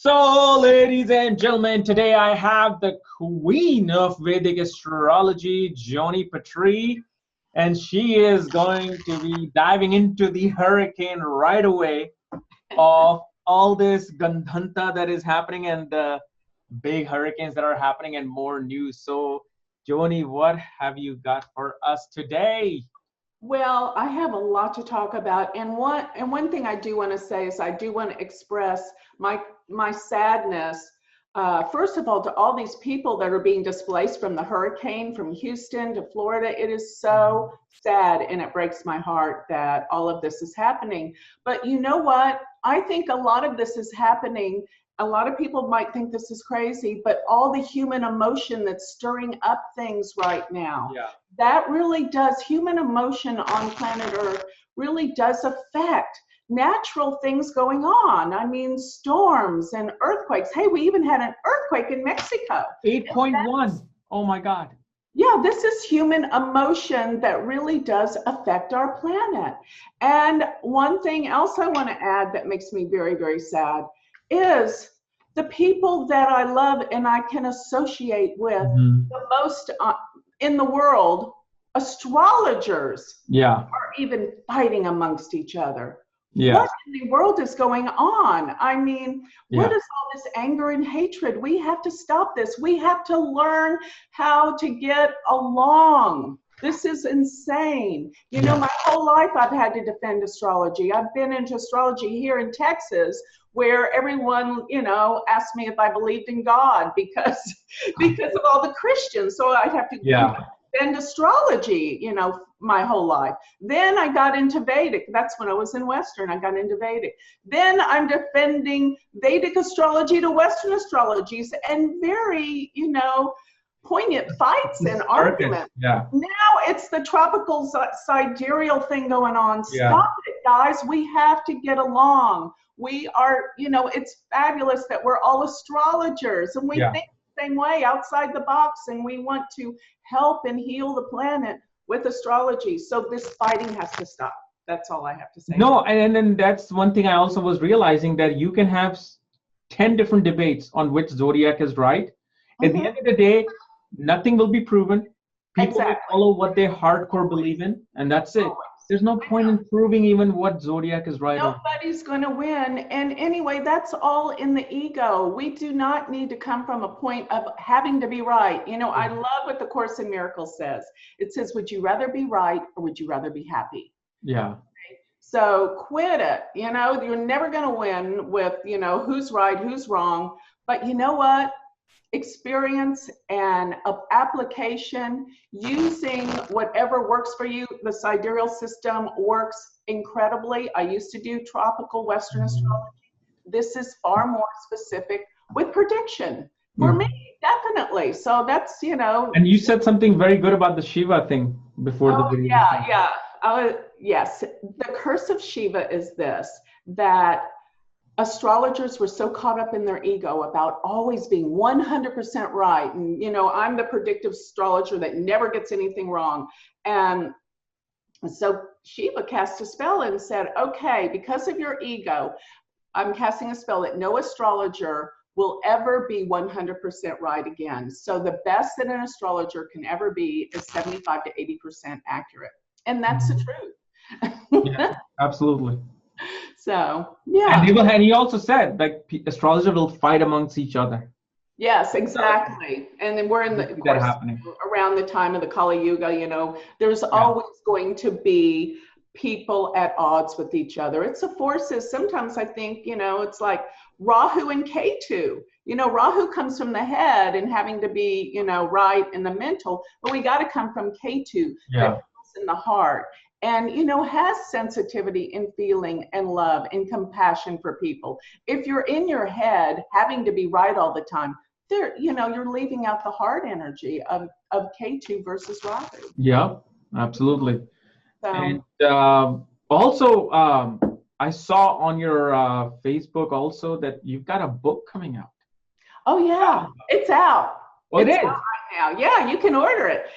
So, ladies and gentlemen, today I have the queen of Vedic Astrology, Joni Patry, and she is going to be diving into the hurricane right away of all this Gandhanta that is happening and the big hurricanes that are happening and more news. So, Joni, what have you got for us today? Well, I have a lot to talk about, and one thing I do want to say is I do want to express my sadness. First of all, to all these people that are being displaced from the hurricane from Houston to Florida, it is so sad, and it breaks my heart that all of this is happening. But you know what? I think a lot of this is happening. A lot of people might think this is crazy, but all the human emotion that's stirring up things right now, that really does, human emotion on planet Earth really does affect natural things going on. I mean, storms and earthquakes. Hey, we even had an earthquake in Mexico. 8.1. Oh my God. Yeah, this is human emotion that really does affect our planet. And one thing else I want to add that makes me very, very sad is the people that I love and I can associate with the most in the world, astrologers, are even fighting amongst each other. What in the world is going on? I mean, what is all this anger and hatred? We have to stop this. We have to learn how to get along. This is insane. You know, my whole life I've had to defend astrology. I've been into astrology here in Texas, where everyone, you know, asked me if I believed in God because of all the Christians. So I'd have to defend astrology, you know, my whole life. Then I got into Vedic. That's when I was in Western. I got into Vedic. Then I'm defending Vedic astrology to Western astrologies, and very, you know, poignant fights and arguments. Now it's the tropical sidereal thing going on. Stop it, guys. We have to get along. We are, you know, it's fabulous that we're all astrologers and we think the same way, outside the box, and we want to help and heal the planet with astrology. So this fighting has to stop. That's all I have to say. No, and then that's one thing I also was realizing, that you can have 10 different debates on which zodiac is right. At the end of the day, nothing will be proven. People will follow what they hardcore believe in, and that's it. There's no point in proving even what zodiac is right. Nobody's going to win. And anyway, that's all in the ego. We do not need to come from a point of having to be right. You know, I love what the Course in Miracles says. It says, would you rather be right or would you rather be happy? So quit it. You know, you're never going to win with, you know, who's right, who's wrong. But you know what? Experience and application, using whatever works for you. The sidereal system works incredibly. I used to do tropical Western astrology. This is far more specific with prediction for me, definitely. So that's, you know. And you said something very good about the Shiva thing before the video. Yes, the curse of Shiva is this, that astrologers were so caught up in their ego about always being 100% right. And, you know, I'm the predictive astrologer that never gets anything wrong. And so Shiva cast a spell and said, okay, because of your ego, I'm casting a spell that no astrologer will ever be 100% right again. So the best that an astrologer can ever be is 75 to 80% accurate. And that's the truth. Absolutely. So, and he also said, like, astrologers will fight amongst each other. Yes, exactly. And then we're in the, of course, around the time of the Kali Yuga, you know, there's always going to be people at odds with each other. It's the forces. Sometimes I think, you know, it's like Rahu and Ketu. You know, Rahu comes from the head and having to be, you know, right in the mental, but we got to come from Ketu that comes in the heart. And, you know, has sensitivity and feeling and love and compassion for people. If you're in your head having to be right all the time, there, you know, you're leaving out the heart energy of K2 versus Rahu. Yeah, absolutely. So, and also, I saw on your Facebook also that you've got a book coming out. Oh yeah, it's out. Oh, it's out right now. Yeah, you can order it.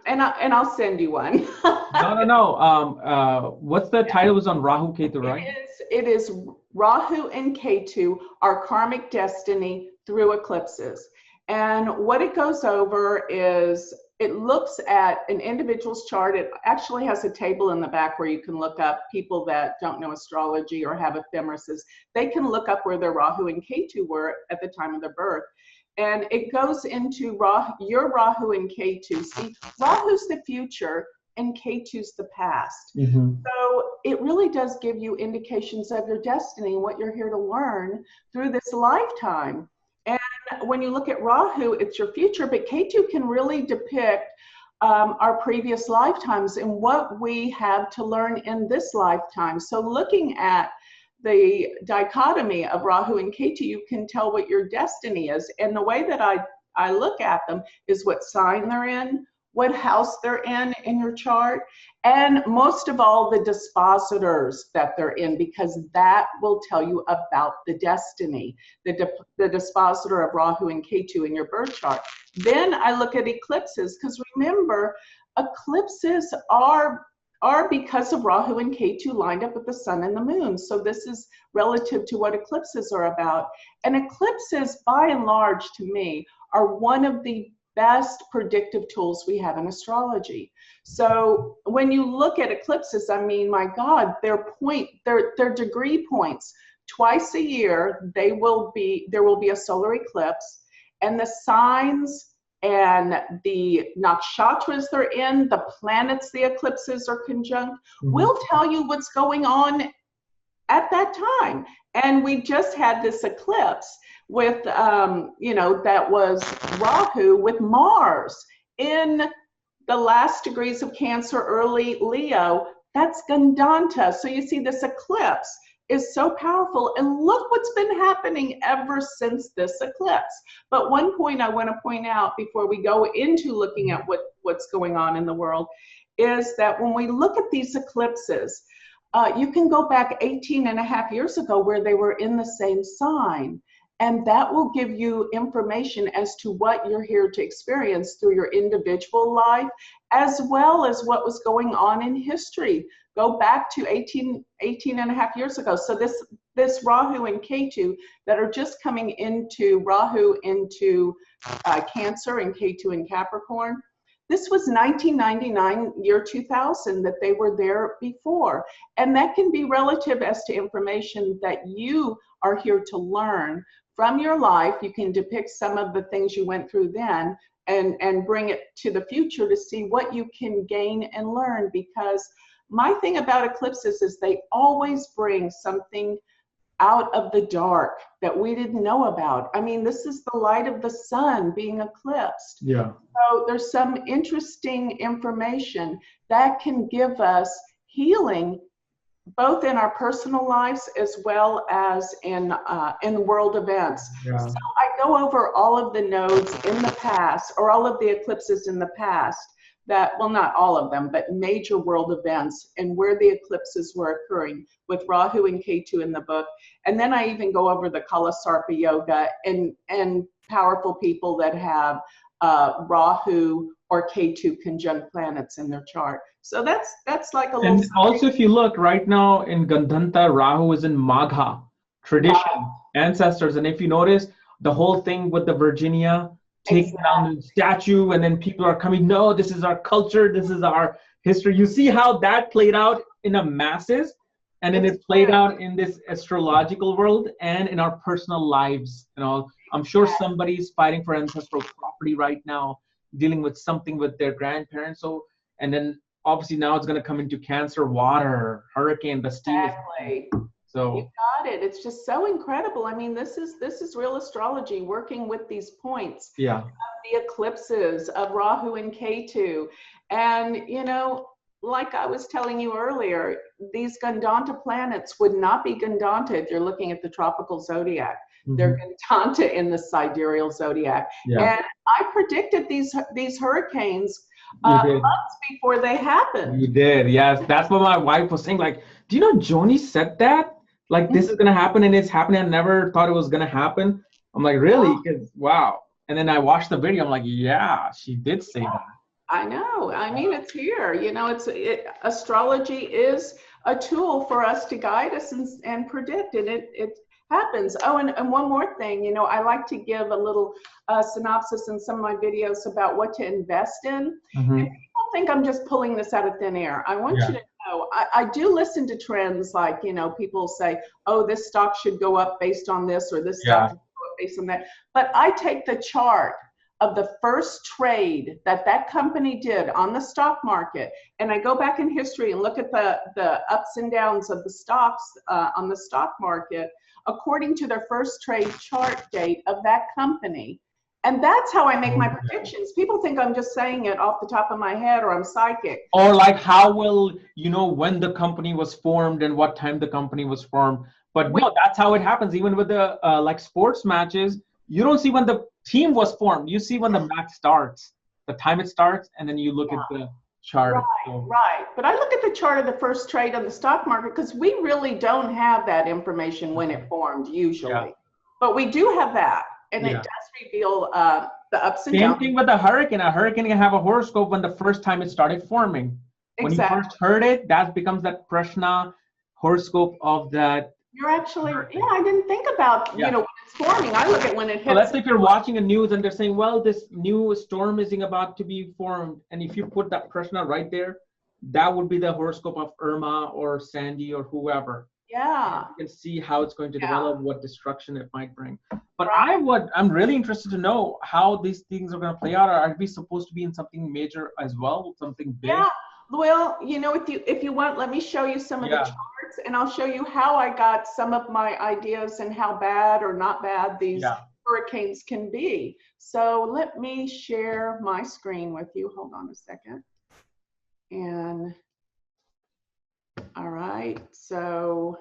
And I'll send you one. No. What's the title? Was on Rahu Ketu, right? It is Rahu and Ketu, our karmic destiny through eclipses. And what it goes over is it looks at an individual's chart. It actually has a table in the back where you can look up people that don't know astrology or have ephemeruses. They can look up where their Rahu and Ketu were at the time of their birth. And it goes into your Rahu and Ketu. See, Rahu's the future and Ketu's the past. So it really does give you indications of your destiny and what you're here to learn through this lifetime. And when you look at Rahu, it's your future, but Ketu can really depict our previous lifetimes and what we have to learn in this lifetime. So looking at the dichotomy of Rahu and Ketu, you can tell what your destiny is. And the way that I look at them is what sign they're in, what house they're in your chart, and most of all, the dispositors that they're in, because that will tell you about the destiny, the dispositor of Rahu and Ketu in your birth chart. Then I look at eclipses, because remember, eclipses are because of Rahu and Ketu lined up with the sun and the moon. So this is relative to what eclipses are about. And eclipses, by and large, to me, are one of the best predictive tools we have in astrology. So when you look at eclipses, I mean, my God, they're degree points. Twice a year, there will be a solar eclipse, and the signs and the nakshatras they're in, the planets the eclipses are conjunct, will tell you what's going on at that time. And we just had this eclipse with, that was Rahu with Mars in the last degrees of Cancer, early Leo. That's Gandanta. So you see, this eclipse is so powerful. And look what's been happening ever since this eclipse. But one point I want to point out before we go into looking at what's going on in the world is that when we look at these eclipses, you can go back 18 and a half years ago where they were in the same sign. And that will give you information as to what you're here to experience through your individual life, as well as what was going on in history. Go back to 18 and a half years ago. So this Rahu and Ketu that are just coming into Rahu into Cancer and Ketu in Capricorn. This was 1999, year 2000, that they were there before. And that can be relative as to information that you are here to learn from your life. You can depict some of the things you went through then and bring it to the future to see what you can gain and learn. Because my thing about eclipses is they always bring something out of the dark that we didn't know about. I mean, this is the light of the sun being eclipsed. Yeah. So there's some interesting information that can give us healing, both in our personal lives as well as in world events. Yeah. So I go over all of the nodes in the past, or all of the eclipses in the past, that, well, not all of them, but major world events and where the eclipses were occurring with Rahu and Ketu in the book. And then I even go over the Kalasarpa Yoga and powerful people that have Rahu or Ketu conjunct planets in their chart. So that's like a little. And also, if you look right now in Gandhanta, Rahu is in Magha, tradition, ancestors. And if you notice, the whole thing with the Virginia taking down the statue, and then people are coming, no, this is our culture, this is our history. You see how that played out in the masses, and then it played out in this astrological world and in our personal lives and all. I'm sure somebody's fighting for ancestral property right now, dealing with something with their grandparents. So, and then obviously now it's going to come into Cancer, water, hurricane, the steam. Exactly. So you got it. It's just so incredible. I mean, this is real astrology, working with these points. Yeah. Of the eclipses of Rahu and Ketu. And, like I was telling you earlier, these Gandanta planets would not be Gandanta if you're looking at the tropical zodiac. Mm-hmm. They're Gandanta in the sidereal zodiac. Yeah. And I predicted these hurricanes months before they happened. You did, yes. That's what my wife was saying. Like, do you know Joni said that? Like, this is going to happen, and it's happening. I never thought it was going to happen. I'm like, really? Wow. And then I watched the video. I'm like, yeah, she did say that. I know. I mean, it's here. You know, astrology is a tool for us to guide us and predict, and it happens. Oh, and one more thing, you know, I like to give a little synopsis in some of my videos about what to invest in. Mm-hmm. And people think I'm just pulling this out of thin air. I want you to know, I do listen to trends, like, you know, people say, oh, this stock should go up based on this, or this stock should go up based on that. But I take the chart of the first trade that company did on the stock market, and I go back in history and look at the ups and downs of the stocks on the stock market according to their first trade chart date of that company. And that's how I make my predictions. People think I'm just saying it off the top of my head, or I'm psychic. Or like, how will you know when the company was formed and what time the company was formed? But no, that's how it happens. Even with the like sports matches, you don't see when the team was formed. You see when the match starts, the time it starts, and then you look at the chart. Right. But I look at the chart of the first trade on the stock market, because we really don't have that information when it formed usually. But we do have that, and it does reveal the ups and downs. Same thing with a hurricane. A hurricane can have a horoscope when the first time it started forming. When you first heard it, that becomes that Prashna horoscope of that. You're actually, I didn't think about, you know, when it's forming. I look at when it hits. So let's say if you're watching a news and they're saying, well, this new storm is about to be formed. And if you put that Prashna right there, that would be the horoscope of Irma or Sandy or whoever. Yeah. You can see how it's going to develop, what destruction it might bring. But I'm really interested to know how these things are going to play out. Are we supposed to be in something major as well, something big? Yeah. Well, you know, if you want, let me show you some of the charts, and I'll show you how I got some of my ideas and how bad or not bad these hurricanes can be. So let me share my screen with you. Hold on a second. And all right, so,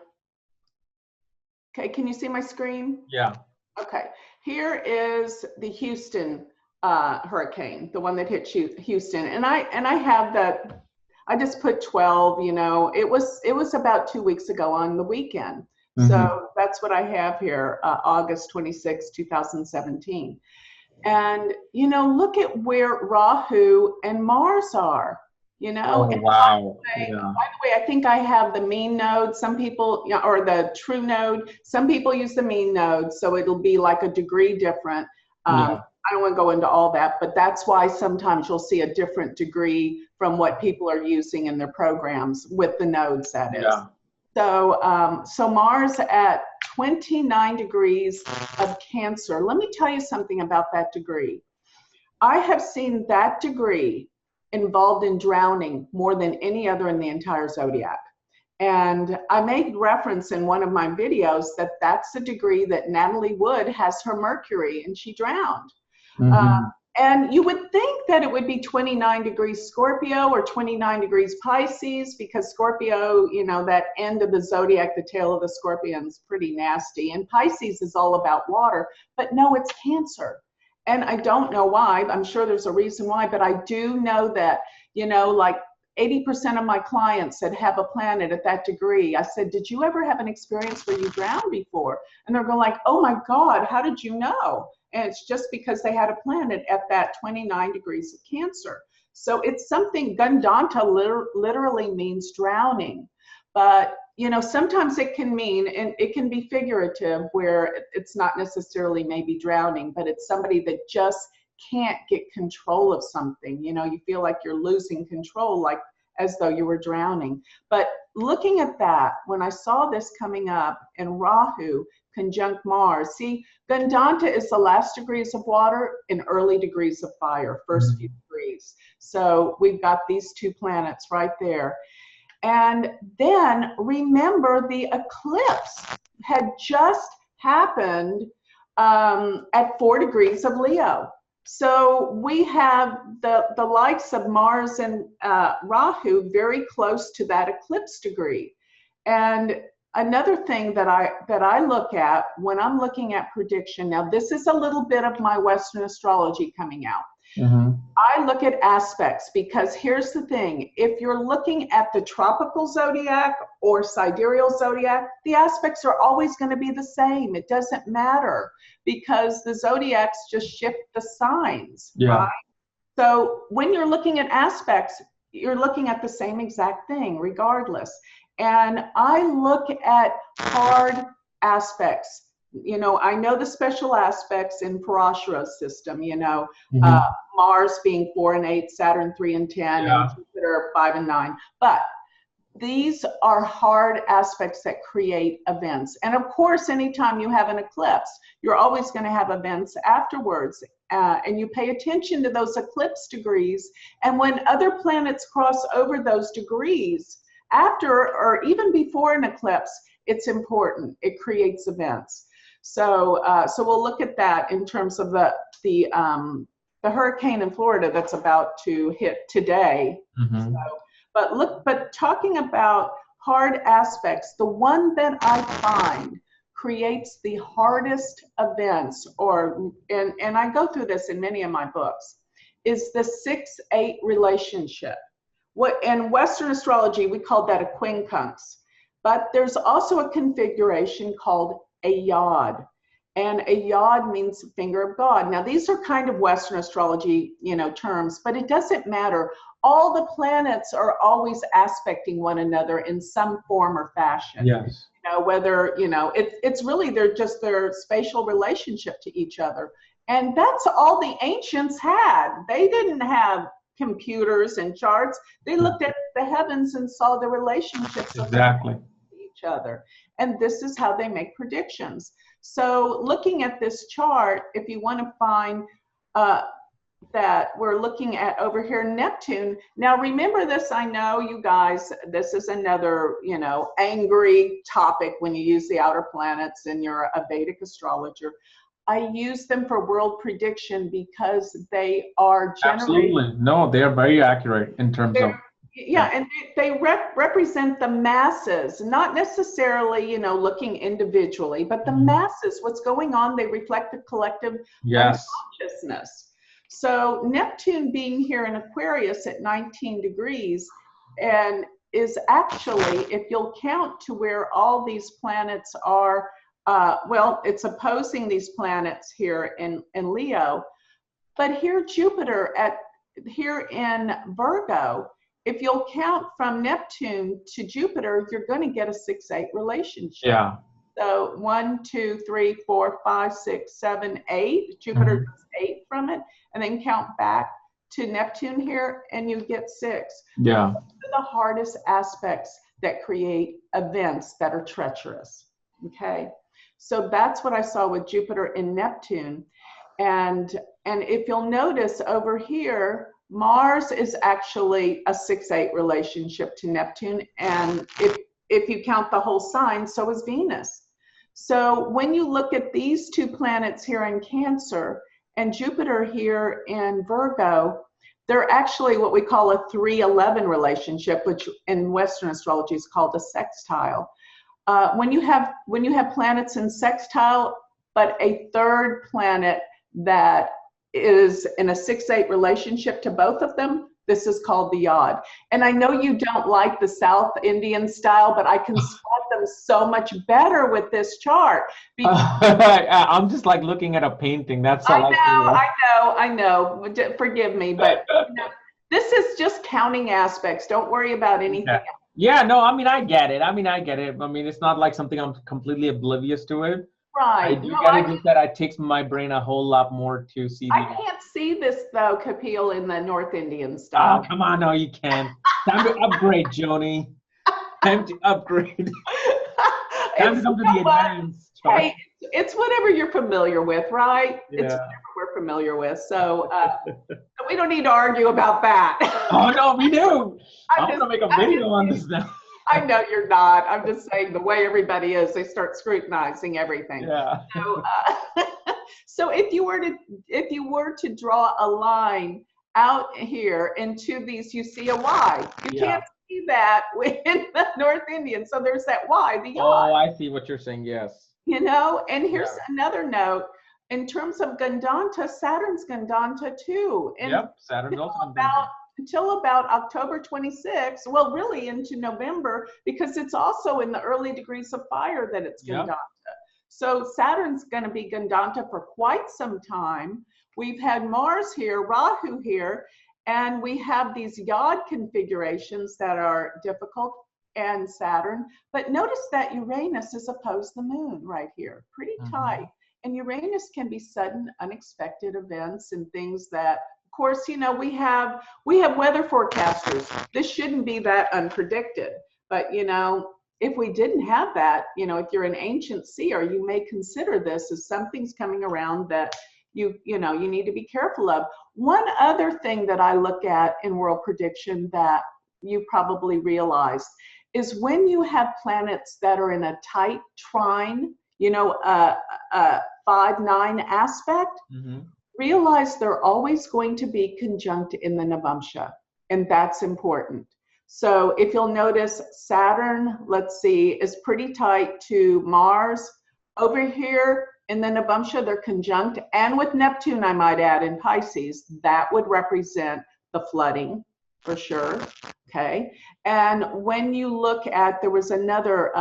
okay, can you see my screen? Yeah. Okay, here is the Houston hurricane, the one that hit Houston, and I have that. I just put 12, you know, it was about 2 weeks ago on the weekend. So that's what I have here, August 26, 2017. And, you know, look at where Rahu and Mars are, you know. Oh, wow. By the way, I think I have the mean node. Some people, or the true node, some people use the mean node. So it'll be like a degree different. I don't want to go into all that, but that's why sometimes you'll see a different degree from what people are using in their programs with the nodes, that is. So, so Mars at 29 degrees of Cancer. Let me tell you something about that degree. I have seen that degree involved in drowning more than any other in the entire zodiac. And I made reference in one of my videos that that's the degree that Natalie Wood has her Mercury, and she drowned. And you would think that it would be 29 degrees Scorpio or 29 degrees Pisces, because Scorpio, you know, that end of the zodiac, the tail of the scorpion's pretty nasty. And Pisces is all about water, but no, it's Cancer. And I don't know why. I'm sure there's a reason why, but I do know that, you know, like 80% of my clients that have a planet at that degree, I said, did you ever have an experience where you drowned before? And they're going like, oh my God, how did you know? And it's just because they had a planet at that 29 degrees of Cancer. So it's something, Gandanta literally means drowning. But, you know, sometimes it can mean, and it can be figurative, where it's not necessarily maybe drowning, but it's somebody that just can't get control of something. You know, you feel like you're losing control, like as though you were drowning. But looking at that, when I saw this coming up and Rahu conjunct Mars, see, Gandanta is the last degrees of water and early degrees of fire, first few degrees. So we've got these two planets right there. And then remember, the eclipse had just happened at 4 degrees of Leo. So we have the likes of Mars and Rahu very close to that eclipse degree. And another thing that I look at when I'm looking at prediction, now this is a little bit of my Western astrology coming out. I look at aspects, because here's the thing. If you're looking at the tropical zodiac or sidereal zodiac, the aspects are always going to be the same. It doesn't matter, because the zodiacs just shift the signs, right? So when you're looking at aspects, you're looking at the same exact thing regardless. And I look at hard aspects. You know, I know the special aspects in Parashara's system, you know, Mars being 4 and 8, Saturn 3 and 10, and Jupiter 5 and 9. But these are hard aspects that create events. And of course, anytime you have an eclipse, you're always going to have events afterwards. And you pay attention to those eclipse degrees. And when other planets cross over those degrees, after or even before an eclipse, it's important. It creates events. So, so we'll look at that in terms of the hurricane in Florida that's about to hit today. So, but talking about hard aspects, the one that I find creates the hardest events, and I go through this in many of my books, is the 6-8 relationship. What in Western astrology we call that a quincunx, but there's also a configuration called a yod, and a yod means finger of God. Now these are kind of Western astrology, you know, terms, but it doesn't matter. All the planets are always aspecting one another in some form or fashion. Yes. You know, whether, you know, it's really just their spatial relationship to each other. And that's all the ancients had. They didn't have computers and charts. They looked at the heavens and saw the relationships of each other. And this is how they make predictions. So looking at this chart, if you want to find that we're looking at over here, Neptune. Now remember this, I know you guys, this is another, you know, angry topic when you use the outer planets and you're a Vedic astrologer. I use them for world prediction because they are generally— Absolutely. No, they are very accurate in terms of— Yeah, and they represent the masses, not necessarily, you know, looking individually, but the masses, what's going on, they reflect the collective consciousness. So Neptune being here in Aquarius at 19 degrees and is actually, if you'll count to where all these planets are, well, it's opposing these planets here in Leo, but here Jupiter here in Virgo, if you'll count from Neptune to Jupiter, you're going to get a 6-8 relationship. Yeah. So 1, 2, 3, 4, 5, 6, 7, 8. Jupiter does 8 from it, and then count back to Neptune here, and you get 6. Yeah. Those are the hardest aspects that create events that are treacherous. Okay, so that's what I saw with Jupiter and Neptune, and if you'll notice over here, Mars is actually a 6-8 relationship to Neptune, and if you count the whole sign, so is Venus. So when you look at these two planets here in Cancer and Jupiter here in Virgo, they're actually what we call a 3-11 relationship, which in Western astrology is called a sextile. When you have planets in sextile, but a third planet that is in a 6-8 relationship to both of them, this is called the yod. And I know you don't like the South Indian style, but I can spot them so much better with this chart. I'm just like looking at a painting. That's all I know. Forgive me, but you know, this is just counting aspects. Don't worry about anything else. Yeah, no, I mean, I get it. I mean, it's not like something I'm completely oblivious to it. Right. I do get it, just that it takes my brain a whole lot more to see. I can't see this though, Kapiel, in the North Indian style. Oh, come on, no, you can't. Time to upgrade, Joni. Time to upgrade. Time to come to the advanced. Hey, it's whatever you're familiar with, right? Yeah. It's whatever we're familiar with. So we don't need to argue about that. Oh, no, we do. I'm going to make a video on this now. I know you're not. I'm just saying the way everybody is, they start scrutinizing everything. Yeah. So, so if you were to draw a line out here into these, you see a Y. You can't see that in the North Indian. So there's that Y, the yod. Oh, I see what you're saying. Yes. You know, and here's another note. In terms of Gandanta, Saturn's Gandanta too. And Saturn's also Gandanta. Until about October 26th, well, really into November, because it's also in the early degrees of fire that it's Gandanta. So Saturn's going to be Gandanta for quite some time, we've had Mars here, Rahu here, and we have these yod configurations that are difficult, and Saturn. But notice that Uranus is opposed the moon right here, pretty tight. And Uranus can be sudden, unexpected events and things that, of course, you know, we have weather forecasters. This shouldn't be that unpredicted. But, you know, if we didn't have that, you know, if you're an ancient seer, you may consider this as something's coming around that you know, you need to be careful of. One other thing that I look at in world prediction that you probably realized is when you have planets that are in a tight trine, you know, a 5-9 aspect, realize they're always going to be conjunct in the Navamsha, and that's important. So if you'll notice, Saturn, let's see, is pretty tight to Mars. Over here in the Navamsha, they're conjunct, and with Neptune, I might add, in Pisces, that would represent the flooding for sure. Okay, and when you look at, there was another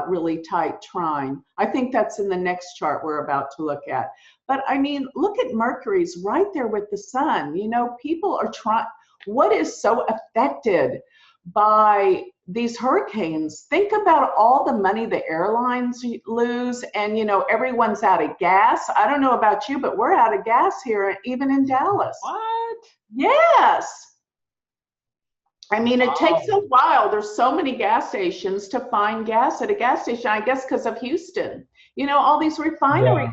really tight trine. I think that's in the next chart we're about to look at. But I mean, look at Mercury's right there with the sun. You know, people are trying, what is so affected by these hurricanes? Think about all the money the airlines lose, and you know, everyone's out of gas. I don't know about you, but we're out of gas here, even in Dallas. What? Yes. I mean, it takes a while. There's so many gas stations to find gas at a gas station, I guess because of Houston. You know, all these refineries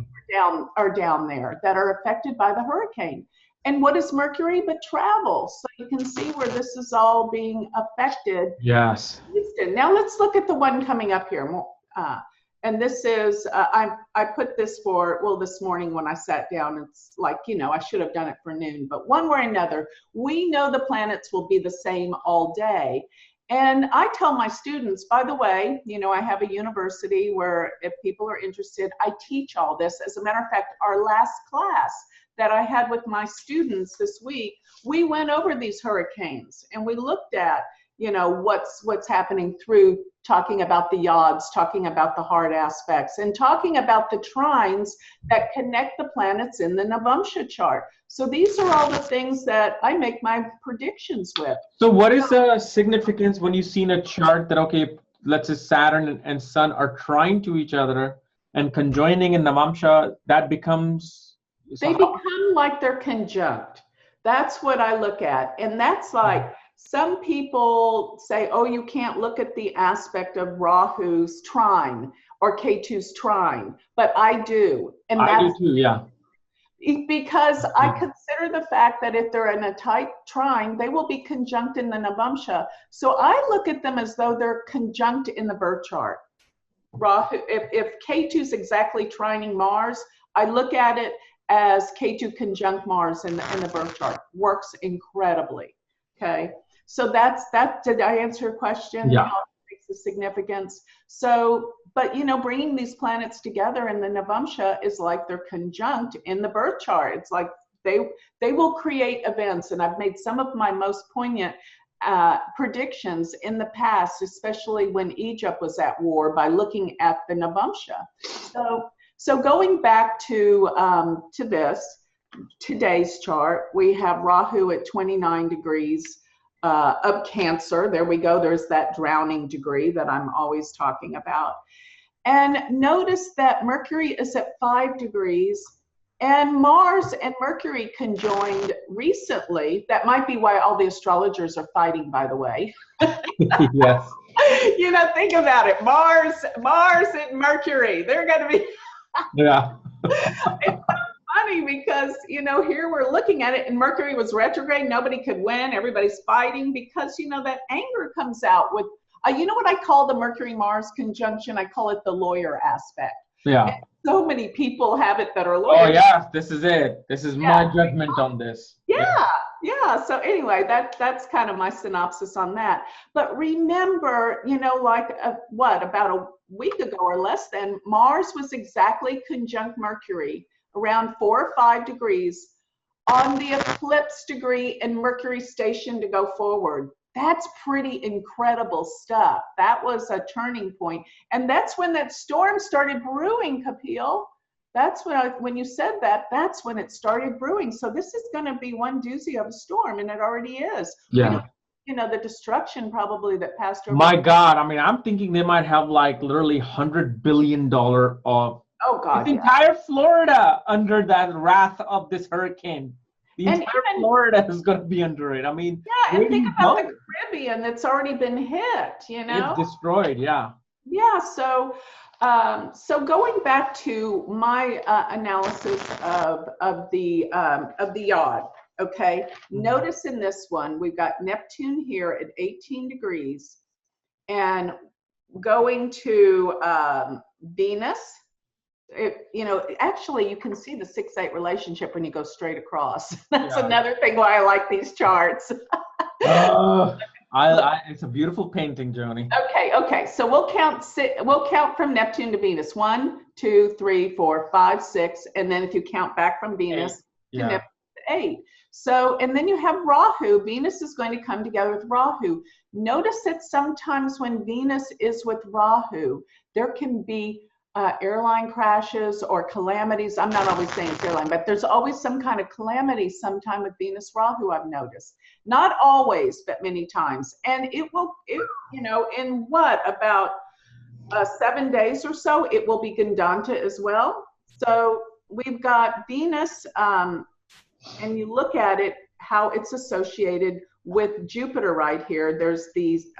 are down there that are affected by the hurricane. And what is Mercury but travel? So you can see where this is all being affected. Yes. Houston. Now let's look at the one coming up here. And this is, I put this for, well, this morning when I sat down, it's like, you know, I should have done it for noon, but one way or another, we know the planets will be the same all day. And I tell my students, by the way, you know, I have a university where if people are interested, I teach all this. As a matter of fact, our last class that I had with my students this week, we went over these hurricanes and we looked at, you know, what's happening through talking about the yods, talking about the hard aspects, and talking about the trines that connect the planets in the Navamsha chart. So these are all the things that I make my predictions with. So what is the significance when you see in a chart that, okay, let's say Saturn and Sun are trying to each other and conjoining in Navamsha, that becomes... They become like they're conjunct. That's what I look at. And that's like, some people say, oh, you can't look at the aspect of Rahu's trine or Ketu's trine, but I do. And I do too, yeah. Because I consider the fact that if they're in a tight trine, they will be conjunct in the Navamsha. So I look at them as though they're conjunct in the birth chart. Rahu, if Ketu's exactly trining Mars, I look at it as Ketu conjunct Mars in the birth chart. Works incredibly. Okay, so that's that. Did I answer your question? Yeah. How it makes the significance. So, but you know, bringing these planets together in the Navamsha is like they're conjunct in the birth chart. It's like they will create events, and I've made some of my most poignant predictions in the past, especially when Egypt was at war, by looking at the Navamsha. So going back to today's chart, we have Rahu at 29 degrees of Cancer. There we go. There's that drowning degree that I'm always talking about. And notice that Mercury is at 5 degrees, and Mars and Mercury conjoined recently. That might be why all the astrologers are fighting, by the way. Yes. You know, think about it. Mars and Mercury, they're going to be... Yeah. It's so funny because, you know, here we're looking at it and Mercury was retrograde. Nobody could win. Everybody's fighting because, you know, that anger comes out with, you know what I call the Mercury-Mars conjunction? I call it the lawyer aspect. Yeah. And so many people have it that are lawyers. Oh, yes, this is it. This is my judgment on this. Yeah. So anyway, that's kind of my synopsis on that. But remember, you know, like about a week ago or less than, Mars was exactly conjunct Mercury around 4 or 5 degrees on the eclipse degree, and Mercury stationed to go forward. That's pretty incredible stuff. That was a turning point. And that's when that storm started brewing, Kapiel. that's when you said that, that's when it started brewing. So this is going to be one doozy of a storm, and it already is. Yeah. You know, the destruction probably that passed over. My God, I mean, I'm thinking they might have like literally $100 billion of Oh God, the entire Florida under that wrath of this hurricane. The And entire even- Florida is going to be under it. I mean, Yeah, where and do think you about go? the Caribbean that's already been hit, you know? It's destroyed, yeah. Yeah, so going back to my analysis of the yod, okay? Notice in this one, we've got Neptune here at 18 degrees and going to Venus. You know, actually you can see the 6-8 relationship when you go straight across. That's another thing why I like these charts. It's a beautiful painting, Joni. Okay. So we'll count from Neptune to Venus. 1, 2, 3, 4, 5, 6, and then if you count back from Venus to Neptune, 8. So, and then you have Rahu. Venus is going to come together with Rahu. Notice that sometimes when Venus is with Rahu, there can be airline crashes or calamities. I'm not always saying it's airline, but there's always some kind of calamity sometime with Venus Rahu, I've noticed. Not always, but many times. And it you know, in about 7 days or so, it will be Gandanta as well. So we've got Venus, and you look at it, how it's associated with Jupiter right here. There's these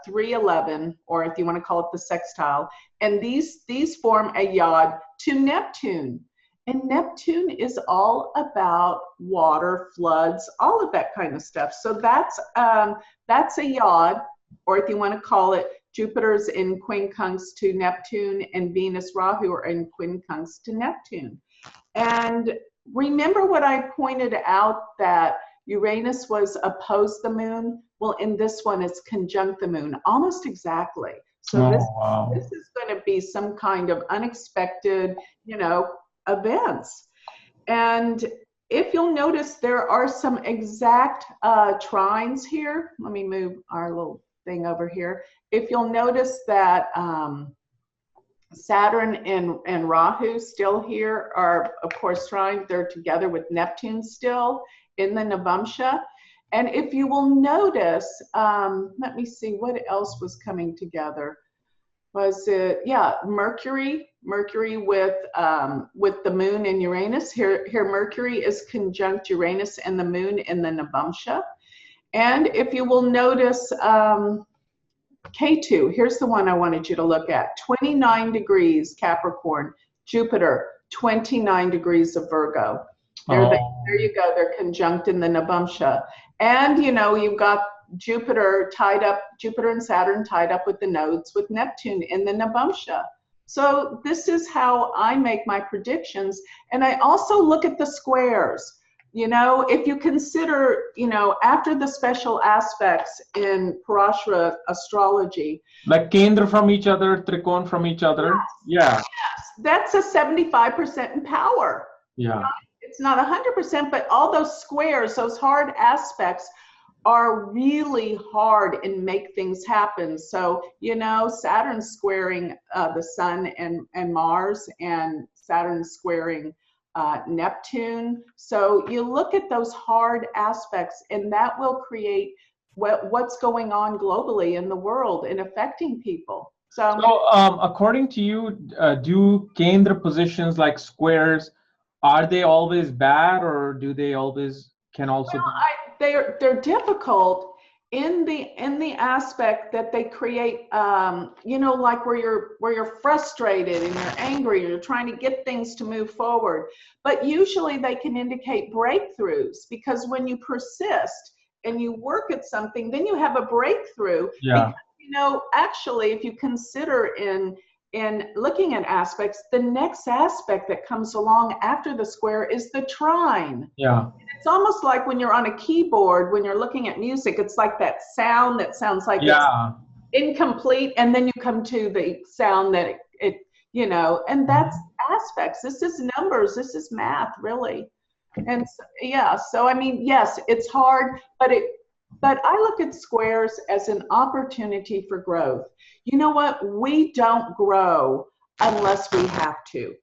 311, or if you want to call it the sextile, and these form a yod to Neptune. And Neptune is all about water, floods, all of that kind of stuff. So that's a yod, or if you want to call it, Jupiter's in quincunx to Neptune, and Venus Rahu are in quincunx to Neptune. And remember what I pointed out, that Uranus was opposed the moon? Well, in this one, it's conjunct the moon, almost exactly. So this is going to be some kind of unexpected, you know, events. And if you'll notice, there are some exact trines here. Let me move our little thing over here. If you'll notice that Saturn and Rahu still here are, of course, trine. They're together with Neptune still in the Navamsha. And if you will notice, let me see what else was coming together. Was it, Mercury with the moon and Uranus. Here Mercury is conjunct Uranus and the moon in the Navamsha. And if you will notice, K2, here's the one I wanted you to look at. 29 degrees Capricorn, Jupiter, 29 degrees of Virgo. There you go. They're conjunct in the Navamsha. And, you know, you've got Jupiter and Saturn tied up with the nodes with Neptune in the Navamsha. So this is how I make my predictions. And I also look at the squares. You know, if you consider, you know, after the special aspects in Parashara astrology. Like Kendra from each other, Trikon from each other. Yes. That's a 75% in power. Yeah. It's not 100%, but all those squares, those hard aspects are really hard and make things happen. So, you know, Saturn squaring the sun and Mars, and Saturn squaring Neptune. So you look at those hard aspects, and that will create what's going on globally in the world and affecting people. So according to you, do Kendra positions like squares, are they always bad, or do they always can also be? They're difficult in the aspect that they create, you know, like where you're frustrated and you're angry and you're trying to get things to move forward. But usually they can indicate breakthroughs, because when you persist and you work at something, then you have a breakthrough. Yeah. Because, you know, actually, if you consider in looking at aspects, the next aspect that comes along after the square is the trine. Yeah. It's almost like when you're on a keyboard, when you're looking at music, it's like that sound that sounds like it's incomplete, and then you come to the sound that it you know, and that's aspects. This is numbers, this is math, really. And so I mean, yes, it's hard, but I look at squares as an opportunity for growth. You know what? We don't grow unless we have to.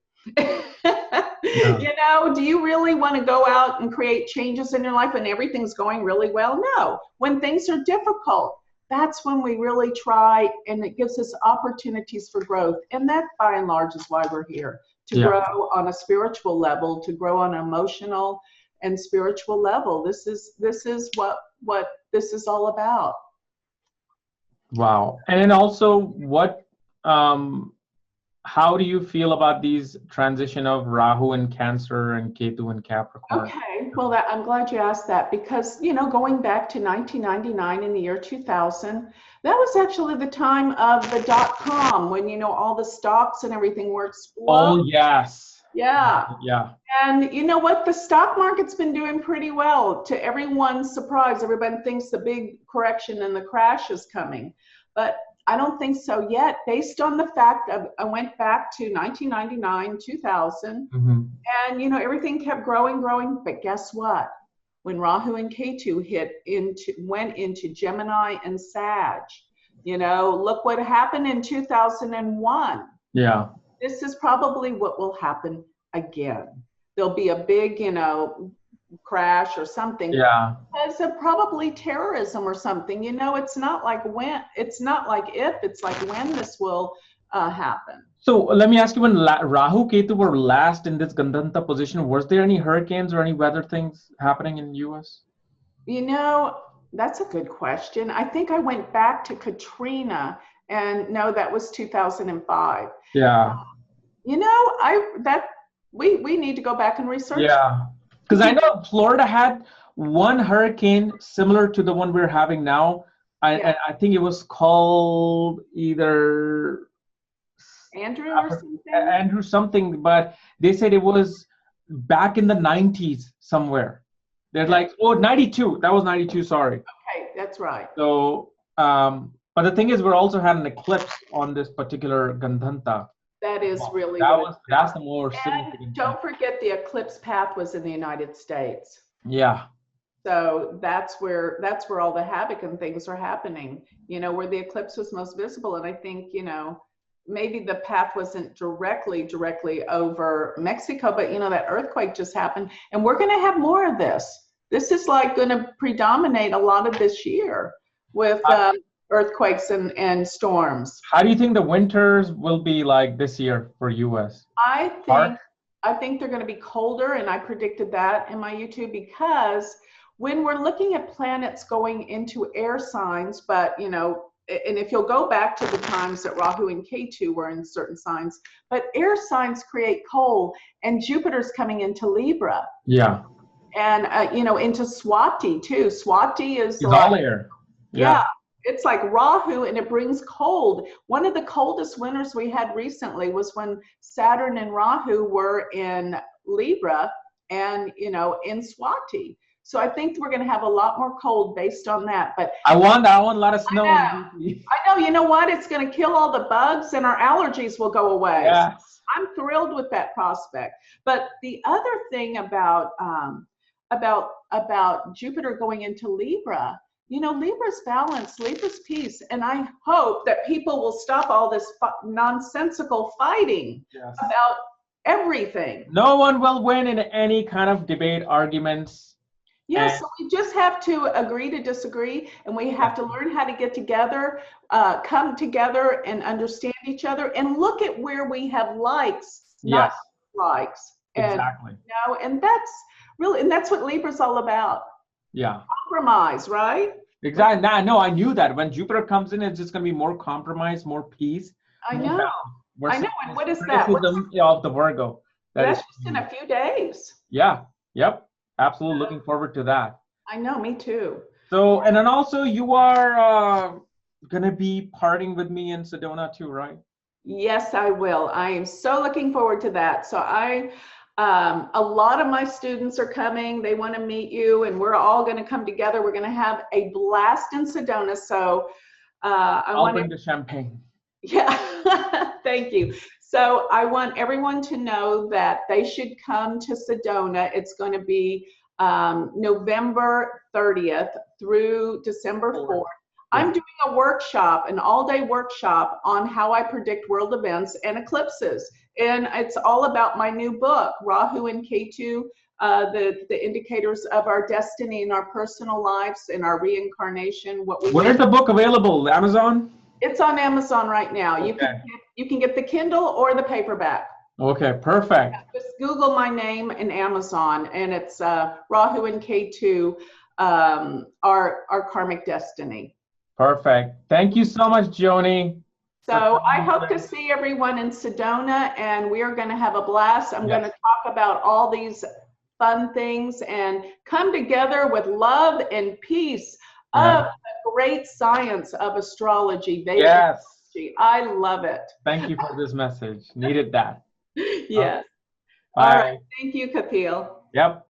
Yeah. You know, do you really want to go out and create changes in your life when everything's going really well? No. When things are difficult, that's when we really try, and it gives us opportunities for growth. And that, by and large, is why we're here, to grow on a spiritual level, to grow on an emotional and spiritual level. This is what this is all about. Wow. And then also, what how do you feel about these transition of Rahu in Cancer and Ketu in Capricorn? Okay, well, I'm glad you asked that, because, you know, going back to 1999, in the year 2000, that was actually the time of the .com, when, you know, all the stocks and everything were exploding. Oh, yes. Yeah. Yeah. And you know what? The stock market's been doing pretty well. To everyone's surprise, everybody thinks the big correction and the crash is coming. But I don't think so yet, based on the fact of, I went back to 1999, 2000, and, you know, everything kept growing. But guess what? When Rahu and Ketu went into Gemini and Sag, you know, look what happened in 2001. Yeah. This is probably what will happen again. There'll be a big, you know, crash or something. Yeah. Because of probably terrorism or something. You know, it's not like when, it's not like if, it's like when this will happen. So let me ask you, when Rahu Ketu were last in this Gandhanta position, was there any hurricanes or any weather things happening in the US? You know, that's a good question. I think I went back to Katrina, and no, that was 2005. Yeah. You know, we need to go back and research. Yeah. Because I know Florida had one hurricane similar to the one we're having now. I think it was called either Andrew or something? Andrew something, but they said it was back in the 90s somewhere. They're like, oh, 92. That was 92, sorry. Okay, that's right. So, but the thing is, we're also had an eclipse on this particular Gandhanta. That is really that's the more significant. And don't forget, the eclipse path was in the United States. Yeah. So that's where all the havoc and things are happening, you know, where the eclipse was most visible. And I think, you know, maybe the path wasn't directly over Mexico, but, you know, that earthquake just happened, and we're going to have more of this. This is like going to predominate a lot of this year with earthquakes and storms. How do you think the winters will be like this year for US? I think they're going to be colder, and I predicted that in my YouTube, because when we're looking at planets going into air signs, but, you know, and if you'll go back to the times that Rahu and Ketu were in certain signs, but air signs create cold, and Jupiter's coming into Libra. Yeah. And, you know, into Swati too. Swati is all air. Yeah. It's like Rahu, and it brings cold. One of the coldest winters we had recently was when Saturn and Rahu were in Libra and, you know, in Swati. So I think we're going to have a lot more cold based on that. But I want a lot of snow. I know. You know what? It's going to kill all the bugs, and our allergies will go away. Yes. So I'm thrilled with that prospect. But the other thing about Jupiter going into Libra, you know, Libra's balance, Libra's peace, and I hope that people will stop all this nonsensical fighting about everything. No one will win in any kind of debate, arguments. Yes, so we just have to agree to disagree, and we have to learn how to get together, come together and understand each other, and look at where we have likes, not likes. Exactly. And, you know, and that's really, and that's what Libra's all about. Yeah. Compromise, right? Exactly. No, I knew that when Jupiter comes in, it's just going to be more compromise, more peace. I know. I know. And what is that? Of the Virgo. That's just in a few days. Yeah. Yep. Absolutely. Looking forward to that. I know. Me too. So, and then also you are going to be partying with me in Sedona too, right? Yes, I will. I am so looking forward to that. So a lot of my students are coming. They want to meet you, and we're all going to come together. We're going to have a blast in Sedona. So I'll bring the champagne. Yeah, thank you. So I want everyone to know that they should come to Sedona. It's going to be November 30th through December 4th. I'm doing a workshop, an all-day workshop on how I predict world events and eclipses. And it's all about my new book, Rahu and Ketu, the indicators of our destiny in our personal lives and our reincarnation. Where is the book available? Amazon? It's on Amazon right now. Okay. You can get the Kindle or the paperback. Okay, perfect. Just Google my name in Amazon, and it's Rahu and Ketu, our karmic destiny. Perfect. Thank you so much, Joni. So I hope to see everyone in Sedona, and we are going to have a blast. I'm going to talk about all these fun things and come together with love and peace of the great science of astrology, Vedic Astrology. I love it. Thank you for this message. Needed that. Yes. Bye. All right. Thank you, Kapiel. Yep.